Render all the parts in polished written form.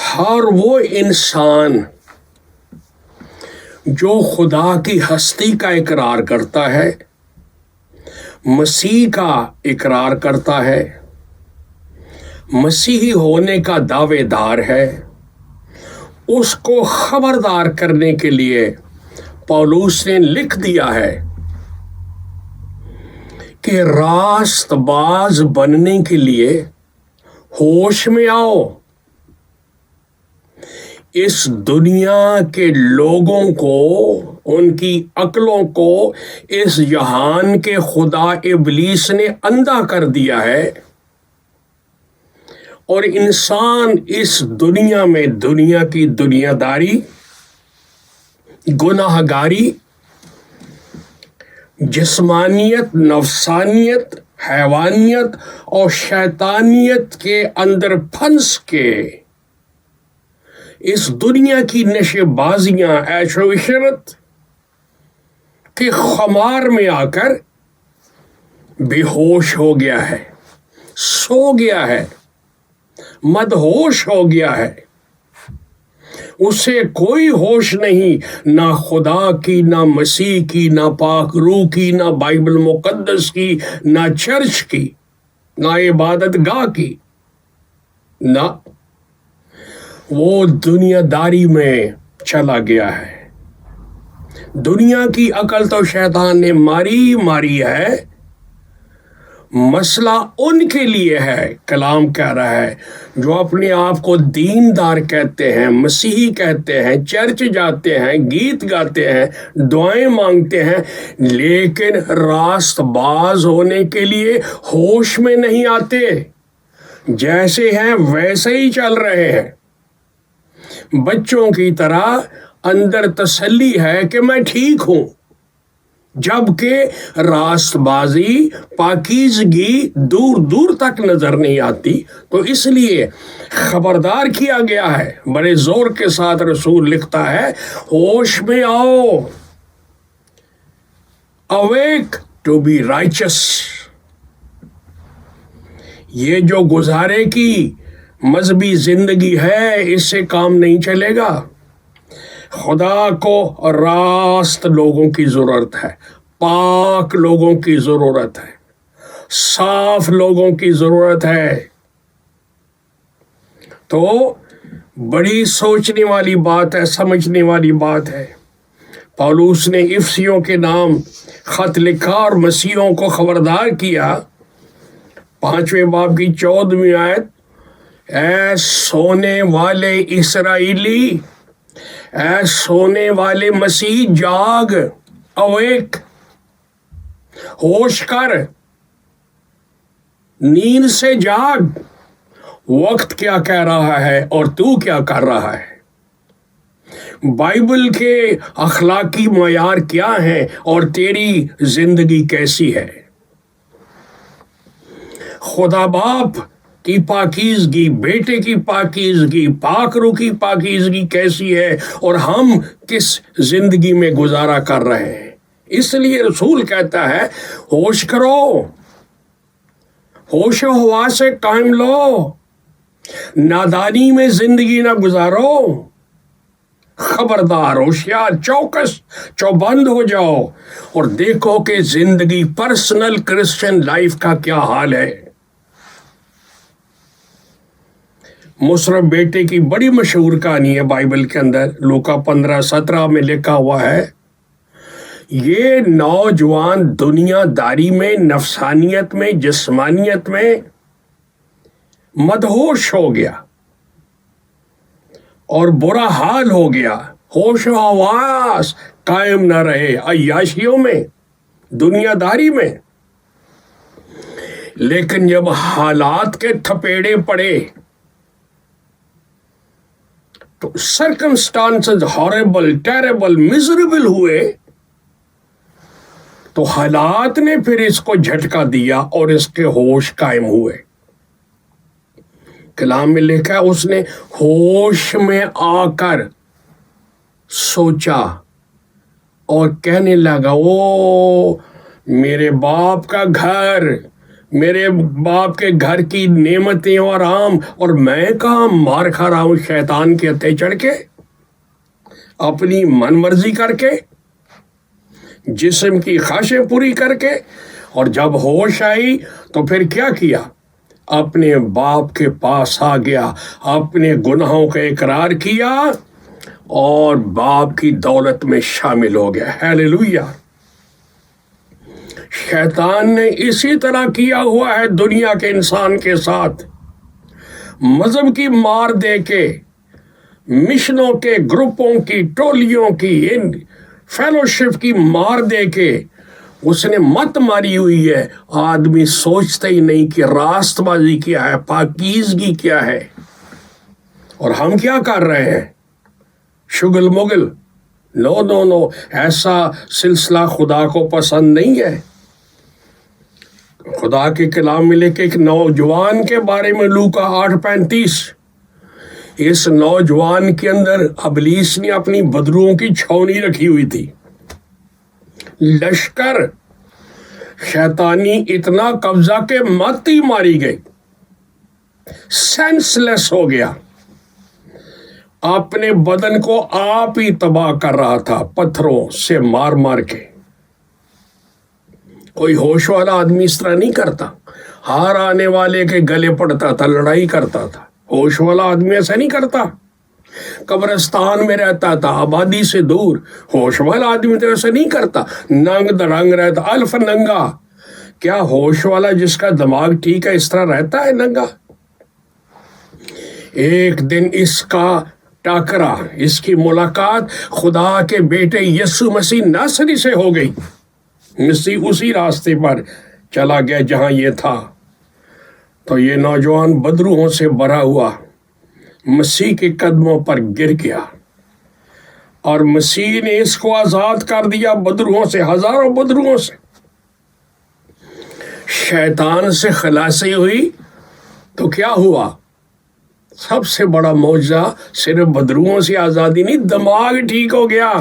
ہر وہ انسان جو خدا کی ہستی کا اقرار کرتا ہے، مسیح کا اقرار کرتا ہے، مسیحی ہونے کا دعوے دار ہے، اس کو خبردار کرنے کے لیے پولس نے لکھ دیا ہے کہ راست باز بننے کے لیے ہوش میں آؤ، اس دنیا کے لوگوں کو، ان کی عقلوں کو اس جہان کے خدا ابلیس نے اندھا کر دیا ہے، اور انسان اس دنیا میں دنیا کی دنیا داری، گناہ گاری، جسمانیت، نفسانیت، حیوانیت اور شیطانیت کے اندر پھنس کے اس دنیا کی نشے بازیاں، عیش و عشرت کے خمار میں آ کر بے ہوش ہو گیا ہے، سو گیا ہے، مدہوش ہو گیا ہے۔ اسے کوئی ہوش نہیں، نہ خدا کی، نہ مسیح کی، نہ پاک روح کی، نہ بائبل مقدس کی، نہ چرچ کی، نہ عبادت گاہ کی، نہ وہ دنیا داری میں چلا گیا ہے۔ دنیا کی عقل تو شیطان نے ماری ہے، مسئلہ ان کے لیے ہے۔ کلام کہہ رہا ہے جو اپنے آپ کو دیندار کہتے ہیں، مسیحی کہتے ہیں، چرچ جاتے ہیں، گیت گاتے ہیں، دعائیں مانگتے ہیں، لیکن راست باز ہونے کے لیے ہوش میں نہیں آتے، جیسے ہیں ویسے ہی چل رہے ہیں۔ بچوں کی طرح اندر تسلی ہے کہ میں ٹھیک ہوں، جبکہ راست بازی، پاکیزگی دور دور تک نظر نہیں آتی۔ تو اس لیے خبردار کیا گیا ہے، بڑے زور کے ساتھ رسول لکھتا ہے، ہوش میں آؤ، awake to be righteous۔ یہ جو گزارے کی مذہبی زندگی ہے، اس سے کام نہیں چلے گا۔ خدا کو راست لوگوں کی ضرورت ہے، پاک لوگوں کی ضرورت ہے، صاف لوگوں کی ضرورت ہے۔ تو بڑی سوچنے والی بات ہے، سمجھنے والی بات ہے۔ پولس نے افسیوں کے نام خط لکھا اور مسیحیوں کو خبردار کیا۔ 5ویں باب کی 14ویں آیت، اے سونے والے اسرائیلی، اے سونے والے مسیح، جاگ، اویک، ہوش کر، نیند سے جاگ۔ وقت کیا کہہ رہا ہے اور تو کیا کر رہا ہے؟ بائبل کے اخلاقی معیار کیا ہیں اور تیری زندگی کیسی ہے؟ خدا باپ کی پاکیزگی، بیٹے کی پاکیزگی، پاک روح کی پاکیزگی کیسی ہے، اور ہم کس زندگی میں گزارا کر رہے ہیں؟ اس لیے رسول کہتا ہے، ہوش کرو، ہوش و حواس سے کام لو، نادانی میں زندگی نہ گزارو، خبردار، ہوشیار، چوکس، چوبند ہو جاؤ اور دیکھو کہ زندگی، پرسنل کرسچن لائف کا کیا حال ہے۔ مصرف بیٹے کی بڑی مشہور کہانی ہے بائبل کے اندر، لوکا 15:17 میں لکھا ہوا ہے، یہ نوجوان دنیا داری میں، نفسانیت میں، جسمانیت میں مدہوش ہو گیا اور برا حال ہو گیا، ہوش و حواس قائم نہ رہے، عیاشیوں میں، دنیا داری میں۔ لیکن جب حالات کے تھپیڑے پڑے تو سرکمسٹانسز ہاربل، ٹیریبل، میزریبل ہوئے، تو حالات نے پھر اس کو جھٹکا دیا اور اس کے ہوش قائم ہوئے۔ کلام میں لکھا ہے، اس نے ہوش میں آ کر سوچا اور کہنے لگا، او میرے باپ کا گھر، میرے باپ کے گھر کی نعمتیں اور آم، اور میں کہاں مار کھا رہا ہوں شیطان کے ہتھے چڑھ کے، اپنی من مرضی کر کے، جسم کی خواہشیں پوری کر کے۔ اور جب ہوش آئی تو پھر کیا کیا؟ اپنے باپ کے پاس آ گیا، اپنے گناہوں کا اقرار کیا اور باپ کی دولت میں شامل ہو گیا۔ ہیلیلویا! شیطان نے اسی طرح کیا ہوا ہے دنیا کے انسان کے ساتھ، مذہب کی مار دے کے، مشنوں کے گروپوں کی، ٹولیوں کی، ان فیلوشپ کی مار دے کے اس نے مت ماری ہوئی ہے۔ آدمی سوچتا ہی نہیں کہ راست بازی کیا ہے، پاکیزگی کیا ہے، اور ہم کیا کر رہے ہیں؟ شگل مغل۔ نو نو نو، ایسا سلسلہ خدا کو پسند نہیں ہے۔ خدا کے کلام میں لکھے ایک نوجوان کے بارے میں، لوکا 8:35، اس نوجوان کے اندر ابلیس نے اپنی بدروؤں کی چھاونی رکھی ہوئی تھی۔ لشکر شیطانی اتنا قبضہ کہ مت ہی ماری گئی، سینس لیس ہو گیا، اپنے بدن کو آپ ہی تباہ کر رہا تھا پتھروں سے مار مار کے۔ کوئی ہوش والا آدمی اس طرح نہیں کرتا، ہار آنے والے کے گلے پڑتا تھا، لڑائی کرتا تھا۔ ہوش والا آدمی ایسا نہیں کرتا، قبرستان میں رہتا تھا، آبادی سے دور۔ ہوش والا آدمی تو ایسا نہیں کرتا، ننگ درنگ رہتا، الف ننگا۔ کیا ہوش والا جس کا دماغ ٹھیک ہے اس طرح رہتا ہے ننگا؟ ایک دن اس کا ٹاکرا، اس کی ملاقات خدا کے بیٹے یسوع مسیح ناصری سے ہو گئی۔ مسیح اسی راستے پر چلا گیا جہاں یہ تھا، تو یہ نوجوان بدروحوں سے بھرا ہوا مسیح کے قدموں پر گر گیا، اور مسیح نے اس کو آزاد کر دیا بدروحوں سے، ہزاروں بدروحوں سے۔ شیطان سے خلاصی ہوئی تو کیا ہوا؟ سب سے بڑا معجزہ صرف بدروحوں سے آزادی نہیں، دماغ ٹھیک ہو گیا۔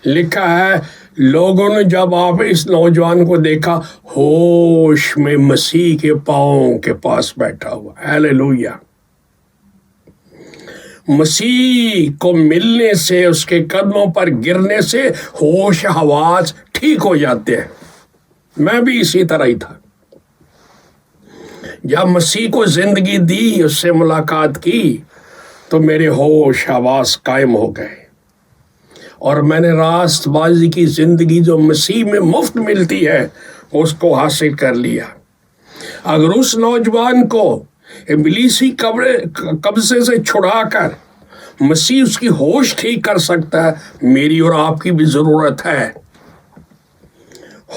لکھا ہے لوگوں نے جب آپ اس نوجوان کو دیکھا، ہوش میں مسیح کے پاؤں کے پاس بیٹھا ہوا۔ ہیلیلویا! مسیح کو ملنے سے، اس کے قدموں پر گرنے سے ہوش حواس ٹھیک ہو جاتے ہیں۔ میں بھی اسی طرح ہی تھا۔ جب مسیح کو زندگی دی، اس سے ملاقات کی، تو میرے ہوش حواس قائم ہو گئے، اور میں نے راست بازی کی زندگی جو مسیح میں مفت ملتی ہے اس کو حاصل کر لیا۔ اگر اس نوجوان کو ابلیسی قبضے سے چھڑا کر مسیح اس کی ہوش ٹھیک کر سکتا ہے، میری اور آپ کی بھی ضرورت ہے۔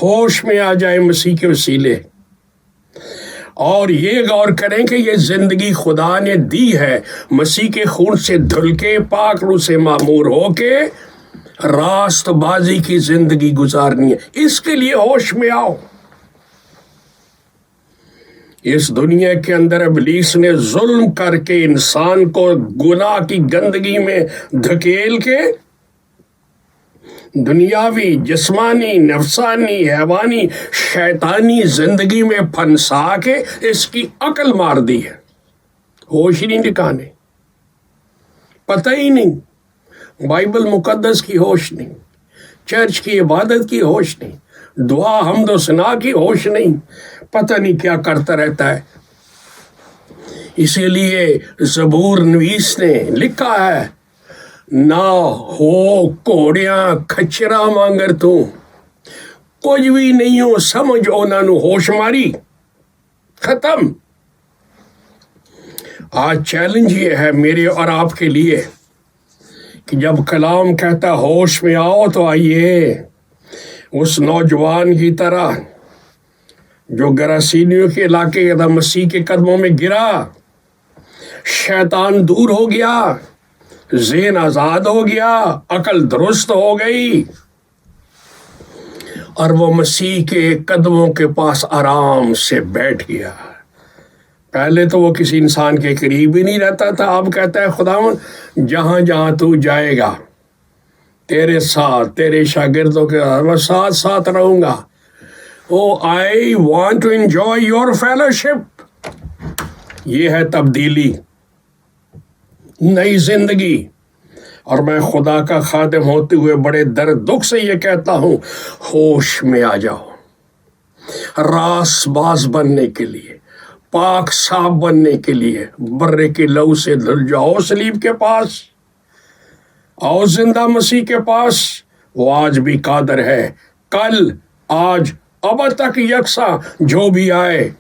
ہوش میں آ جائے مسیح کے وسیلے، اور یہ غور کریں کہ یہ زندگی خدا نے دی ہے، مسیح کے خون سے دھل کے، پاک روح سے معمور ہو کے راست بازی کی زندگی گزارنی ہے۔ اس کے لیے ہوش میں آؤ۔ اس دنیا کے اندر ابلیس نے ظلم کر کے انسان کو گناہ کی گندگی میں دھکیل کے دنیاوی، جسمانی، نفسانی، حیوانی، شیطانی زندگی میں پھنسا کے اس کی عقل مار دی ہے۔ ہوش ہی نہیں ٹھکانے، پتہ ہی نہیں، بائبل مقدس کی ہوش نہیں، چرچ کی عبادت کی ہوش نہیں، دعا حمد و ثنا کی ہوش نہیں، پتہ نہیں کیا کرتا رہتا ہے۔ اسی لیے زبور نویس نے لکھا ہے، نہ ہو گھوڑیاں کھچرا مانگر تو، کچھ بھی نہیں ہو سمجھ اونا نو ہوش ماری، ختم۔ آج چیلنج یہ ہے میرے اور آپ کے لیے کہ جب کلام کہتا ہوش میں آؤ، تو آئیے اس نوجوان کی طرح جو گراسینیوں کے علاقے کے تھا، مسیح کے قدموں میں گرا، شیطان دور ہو گیا، ذہن آزاد ہو گیا، عقل درست ہو گئی، اور وہ مسیح کے قدموں کے پاس آرام سے بیٹھ گیا۔ پہلے تو وہ کسی انسان کے قریب ہی نہیں رہتا تھا، اب کہتا ہے خداوند جہاں جہاں تو جائے گا تیرے ساتھ، تیرے شاگردوں کے ساتھ ساتھ رہوں گا۔ Oh, I want to enjoy your fellowship. یہ ہے تبدیلی، نئی زندگی. اور میں خدا کا خادم ہوتے ہوئے بڑے درد دکھ سے یہ کہتا ہوں، ہوش میں آ جاؤ. راس باز بننے کے لیے، پاک صاف بننے کے لیے برے کے لہو سے دھل جاؤ صلیب کے پاس. آؤ زندہ مسیح کے پاس. وہ آج بھی قادر ہے، کل، آج، اب تک یکساں. جو بھی آئے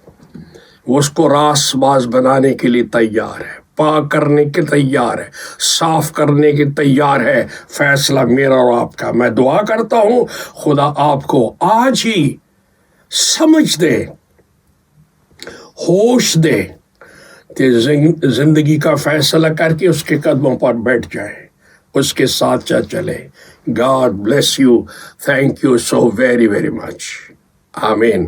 وہ اس کو راس باز بنانے کے لیے تیار ہے، پاک کرنے کے تیار ہے، صاف کرنے کے تیار ہے. فیصلہ میرا اور آپ کا. میں دعا کرتا ہوں خدا آپ کو آج ہی سمجھ دے، ہوش دے کہ زندگی کا فیصلہ کر کے اس کے قدموں پر بیٹھ جائے، اس کے ساتھ چلے. God bless you. Thank you so very, very much. Amen.